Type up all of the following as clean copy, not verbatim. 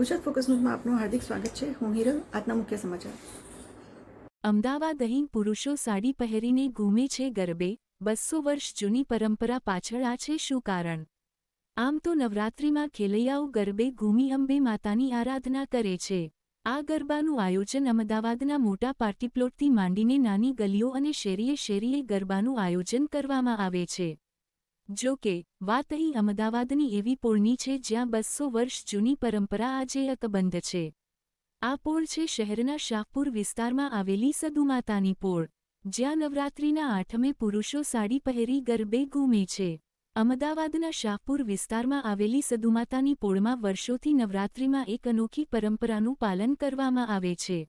Gujarat focus ન્યૂઝમાં આપનું હાર્દિક સ્વાગત છે। હું હિરલ। આજના મુખ્ય સમાચાર। અમદાવાદ અહીં પુરુષો સાડી પહેરીને ઘૂમે છે ગરબે। 200 વર્ષ જૂની પરંપરા પાછળ આ છે શું કારણ? આમ તો નવરાત્રિમાં ખેલૈયાઓ ગરબે ઘૂમી અંબે માતાની આરાધના કરે છે। આ ગરબાનું આયોજન અમદાવાદના મોટા પાર્ટીપ્લોટથી માંડીને નાની ગલીઓ અને શેરીએ શેરીએ ગરબાનું આયોજન કરવામાં આવે છે। જો કે વાત અહીં અમદાવાદની એવી પોળની છે જ્યાં 200 વર્ષ જૂની પરંપરા આજે અકબંધ છે। આ પોળ છે શહેરના શાહપુર વિસ્તારમાં આવેલી સદુમાતાની પોળ, જ્યાં નવરાત્રિના આઠમે પુરુષો સાડી પહેરી ગરબે ઘૂમે છે। અમદાવાદના શાહપુર વિસ્તારમાં આવેલી સદુમાતાની પોળમાં વર્ષોથી નવરાત્રિમાં એક અનોખી પરંપરાનું પાલન કરવામાં આવે છે।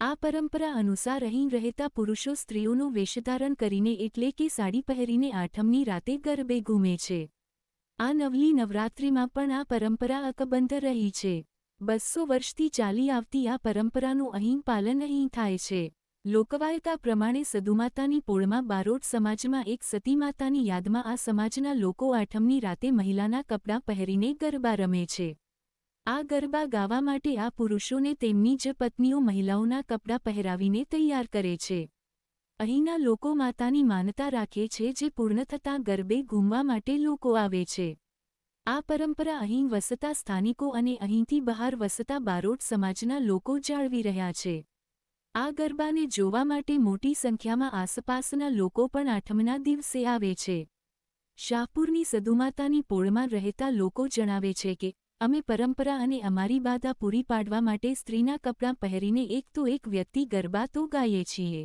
આ પરંપરા અનુસાર અહીં રહેતા પુરુષો સ્ત્રીઓનો વેશધારણ કરીને એટલે કે સાડી પહેરીને આઠમની રાતે ગરબે ઘૂમે છે। આ નવલી નવરાત્રિમાં પણ આ પરંપરા અકબંધ રહી છે। 200 વર્ષથી ચાલી આવતી આ પરંપરાનું અહીં પાલન અહીં થાય છે। લોકવાયકા પ્રમાણે સદુમાતાની પોળમાં બારોટ સમાજમાં એક સતી માતાની યાદમાં આ સમાજના લોકો આઠમની રાતે મહિલાના કપડાં પહેરીને ગરબા રમે છે। આ ગરબા ગાવા માટે આ પુરુષોને તેમની જ પત્નીઓ મહિલાઓના કપડાં પહેરાવીને તૈયાર કરે છે। અહીંના લોકો માતાની માનતા રાખે છે જે પૂર્ણ થતાં ગરબે ઘૂમવા માટે લોકો આવે છે। આ પરંપરા અહીં વસતા સ્થાનિકો અને અહીંથી બહાર વસતા બારોટ સમાજના લોકો જાળવી રહ્યા છે। આ ગરબાને જોવા માટે મોટી સંખ્યામાં આસપાસના લોકો પણ આઠમના દિવસે આવે છે। શાહપુરની સદુમાતાની પોળમાં રહેતા લોકો જણાવે છે કે અમે પરંપરા અને અમારી બાધા પૂરી પાડવા માટે સ્ત્રીના કપડાં પહેરીને એક તો એક વ્યક્તિ ગરબા તો ગાઈએ છીએ।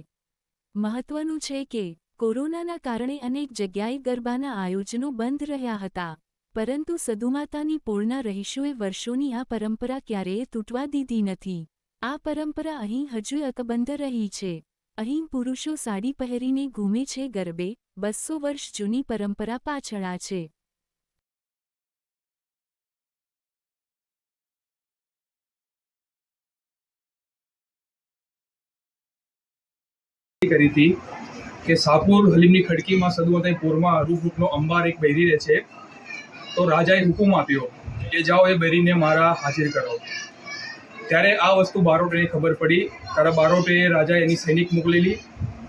મહત્વનું છે કે કોરોનાના કારણે અનેક જગ્યાએ ગરબાના આયોજનો બંધ રહ્યા હતા, પરંતુ સદુમાતાની પોળના રહીશોએ વર્ષોની આ પરંપરા ક્યારેય તૂટવા દીધી નથી। આ પરંપરા અહીં હજુ અકબંધ રહી છે। અહીં પુરુષો સાડી પહેરીને ઘૂમે છે ગરબે। 200 વર્ષ જૂની પરંપરા પાછળ આ છે। કરી હતી કે શાહપુર હલીમની ખડકીમાં સદુમાતાની પોળમાં રૂપરૂપનો અંબાર એક બૈરી રહે છે, તો રાજાએ હુકુમ આપ્યો કે જાઓ એ બૈરીને મારા હાજર કરો। ત્યારે આ વસ્તુ બારોટને ખબર પડી। તારા બારોટે રાજાએ એની સૈનિક મોકલેલી।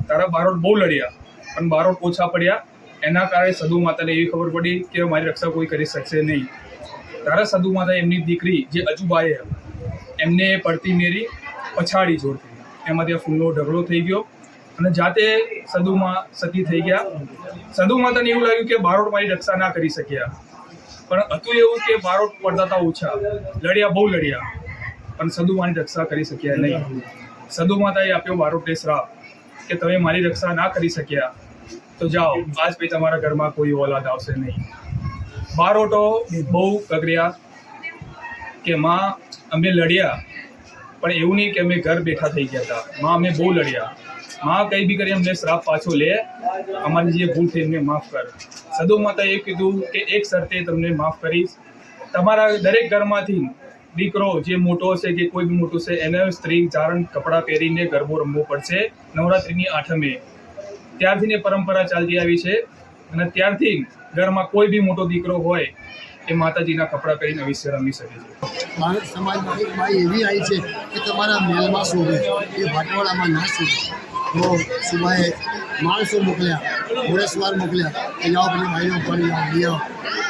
તારા બારોટ બહુ લડ્યા પણ બારોટ ઓછા પડ્યા। એના કારણે સદુમાતાને એવી ખબર પડી કે મારી રક્ષા કોઈ કરી શકશે નહીં। તારા સદુમાતાએ એમની દીકરી જે અજુબાએ એમને પડતી મેરી પછાડી જોડતી, એમાં ત્યાં ફૂલનો ઢગલો થઈ ગયો અને જાતે સદુમાં સતી થઈ ગયા। સદુમાતાને એવું લાગ્યું કે બારોટ મારી રક્ષા ના કરી શક્યા, પણ હતું એવું કે બારોટ પડતા હતા ઓછા, લડ્યા બહુ લડ્યા પણ સદુમાની રક્ષા કરી શક્યા નહીં। સદુમાતાએ આપ્યો બારોટને શ્રાપ કે તમે મારી રક્ષા ના કરી શક્યા તો જાઓ, આજ પછી તમારા ઘરમાં કોઈ ઓલાદ આવશે નહીં। બારોટો બહુ ગગર્યા કે માં અમે લડ્યા પણ એવું નહીં કે અમે ઘર બેઠા થઈ ગયા હતા, માં અમે બહુ લડ્યા, માં કંઈ બી કરી અમને શ્રાપ પાછો લે, અમારી જે ભૂલ થઈ એમને માફ કર। સદુમાતાએ કીધું કે એક શરતે તમને માફ કરીશ, તમારા દરેક ઘરમાંથી દીકરો જે મોટો હશે કે કોઈ બી મોટું છે એને સ્ત્રી ચારણ કપડાં પહેરીને ગરબો રમવો પડશે નવરાત્રિની આઠમે। ત્યારથી એ પરંપરા ચાલતી આવી છે અને ત્યારથી ઘરમાં કોઈ બી મોટો દીકરો હોય એ માતાજીના કપડાં પહેરીને અવશ્ય રમી શકે છે। ભારત સમાજમાં એક બાઈ એવી આવી છે કે તમારા મેલમાં શોભે, એ ભાટવાડામાં ના શોભે। તો સુબાએ માણસો મોકલ્યા, ઘોડેસવાર મોકલ્યા કે જાઓ પેલી બાઈઓ પડી જાઓ, લઈ આવો।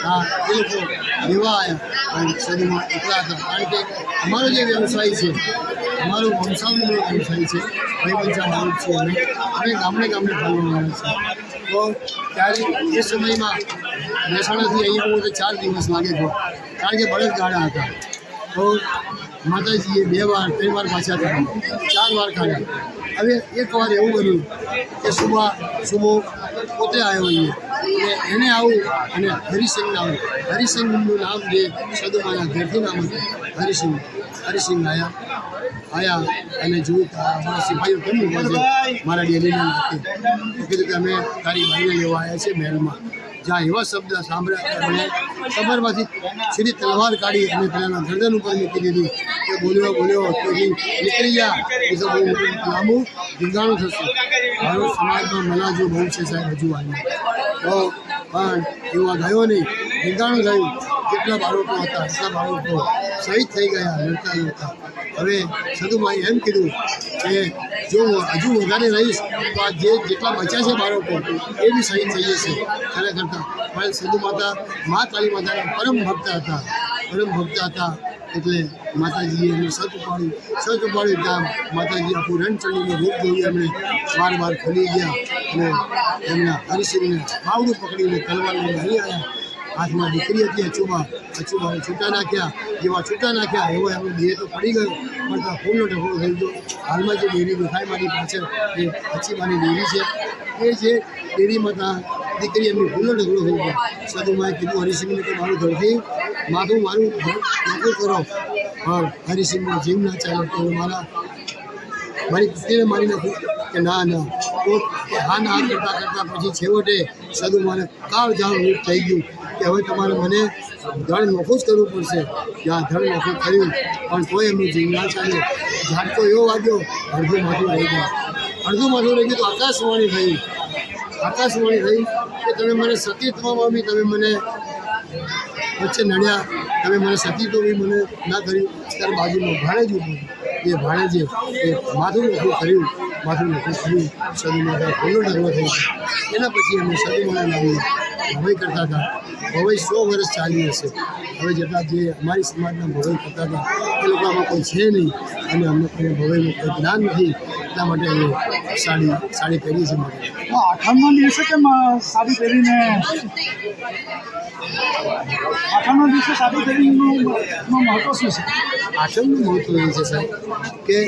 હા, એ લોકો લેવા આવ્યા પણ સદુમાં એકલા હતા, કારણ કે અમારો જે વ્યવસાય છે, અમારો વંશાવનો વ્યવસાય છે, ભાઈબંધા મારું છે, અમે ગામડે ગામડે ફરવાનું છે। તો ત્યારે એ સમયમાં મહેસાણાથી અહીંયા આવું તો 4 દિવસ લાગે છે, કારણ કે બળદગાડા હતા। તો માતાજીએ 2 વાર 3 વાર પાછા કાઢ્યા, 4 વાર કાઢ્યા। હવે એકવાર એવું બન્યું કે સુબો પોતે આવ્યો અહીંયા અને એને આવું અને હરિસિંહ નામ, હરિસિંહનું નામ જે સદુમાના ઘરથી નામ હતું હરિસિંહ આયા અને જોયું અમારા સિપાહીઓ કેમ ઊભા છે મારા ડેલીને નાખે, કીધું કે અમે તારી બાઈને લેવા આવ્યા છીએ મહેલમાં। જ્યાં એવા શબ્દ સાંભળ્યા એમણે કમરમાંથી સીધી તલવાર કાઢી અને પેલાના ગરદન ઉપર મૂકી દીધી કે બોલ્યો તો નીકળી ગયા, એ તો બહુ લાંબુ ધીંગાણું થશે। મારો સમાજમાં મલાજો બહુ છે સાહેબ, હજુ આવ્યું તો પણ એવા ગયો નહીં, ધીંગાણું થયું। કેટલા બાળકો હતા, એટલા બાળકો શહીદ થઈ ગયા લડતા લડતા. હવે સદુમાએ એમ કીધું કે જો હું હજુ વધારે રહીશ તો આ જેટલા બચ્યા છે બાળકો એ બી શહીદ થઈ જશે ખરેખર. પણ સદુ માતા મા કાળી માતાના પરમ ભક્ત હતા. એટલે માતાજીએ એમને સત ઉપાડ્યું ત્યાં માતાજી આખું રણચંડીનું રૂપ જોયું. એમણે વાર ખોલી ગયા અને એમના હરિસિંહને બાવડું પકડીને તલવાર લઈને અહીં આવ્યા. હાથમાં દીકરી હતી અચુબા છૂટા નાખ્યા. જેવા છૂટા નાખ્યા એવો એમનો દેહ તો પડી ગયો, પણ ત્યાં ફૂલનો ઢગલો થઈ ગયો. હાલમાં જે ડેરી દેખાય મારી પાછળ એ અચીબાની ડેરી છે. એ જે ડેરીમાં ત્યાં દીકરી એમની ફૂલનો ઢગલો થઈ ગયો. સદુમાએ કીધું હરિસિંહને કે મારું ઘરથી મારું નોકર કરો, પણ હરિસિંહનો જીવ ના ચાલે તો મારી પુત્રીને મારી નાખું કે ના. તો હા ના કરતાં પછી છેવટે સદુમાને કાળઝાળ રૂપ થઈ ગયું કે હવે તમારે મને ધડ નોખું જ કરવું પડશે. ત્યાં ધડ નોખું કર્યું પણ કોઈ એમનું જીવ ના ચાલે. ઝાટકો એવો વાગ્યો અડધું માથું રહી ગયું. તો આકાશવાણી થઈ કે તમે મને સતીત્વમાં બી તમે મને વચ્ચે નડ્યા, તમે મને સતીત્વ બી મને ના કર્યું. ત્યારે બાજુમાં ભાણેજ ઉભું, એ ભાણેજે એ માથું નોખું કર્યું. સદુમાતા ફૂલનો ઢગલો થઈ ગયો. એના પછી અમે સદુમાના નામની ભવાઈ કરતા હતા. ભવાઈ 100 વર્ષ ચાલી હશે. હવે જેટલા જે અમારી સમાજના ભવાઈ કરતા હતા એ લોકો આમાં કોઈ છે નહીં અને અમને કોઈ ભવાઈનું કોઈ જ્ઞાન નથી. એટલા માટે અમે સાડી પહેરીએ છીએ. આઠમના દિવસે કેમ સાડી પહેરીને આઠમના દિવસે સાડી પહેરીનું મહત્વ શું છે? આઠમનું મહત્વ એ છે સાહેબ કે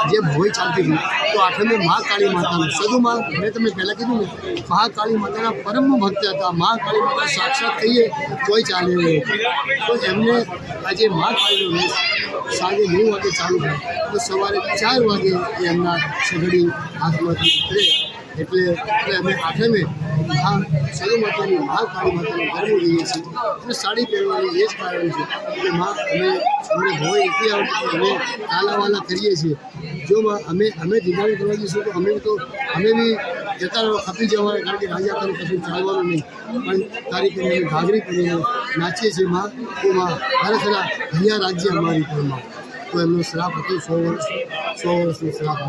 જે ભોઈ ચાલતી હતી તો આઠમે મહાકાળી માતાનું સદુમાં મેં તમને પહેલાં કીધું ને મહાકાળી માતાના પરમ ભક્ત હતા. મહાકાળી માતા સાક્ષાત કહીએ તોય ચાલે એવું. તો એમને આજે મહાકાળીનો વેશ સાંજે 9 વાગે ચાલુ થાય તો સવારે 4 વાગે એ એમના સગડી હાથમાંથી ઉતરે. એટલે અમે આઠમે સદુ માતાની મહાકાળી માતાનું ગરબો રહીએ છીએ અને સાડી પહેરવાની એ જ કારણ છે કે અમને ભોય એટલી આવડતી અમે કાલાવાલા કરીએ છીએ. જો અમે દીવાળી કરવા જઈશું તો અમે બી જતા રહો ખપી જવાના, કારણ કે રાજા કરી કશું ચાલવાનું નહીં. પણ તારીખે અમે ઘાઘરી કરીને નાચીએ છીએ. તો ખરેખર અહીંયા રાજ્ય અમારી ઘરમાં તો એમનો શ્રાપ હતો 100 વર્ષનો શ્રાપ.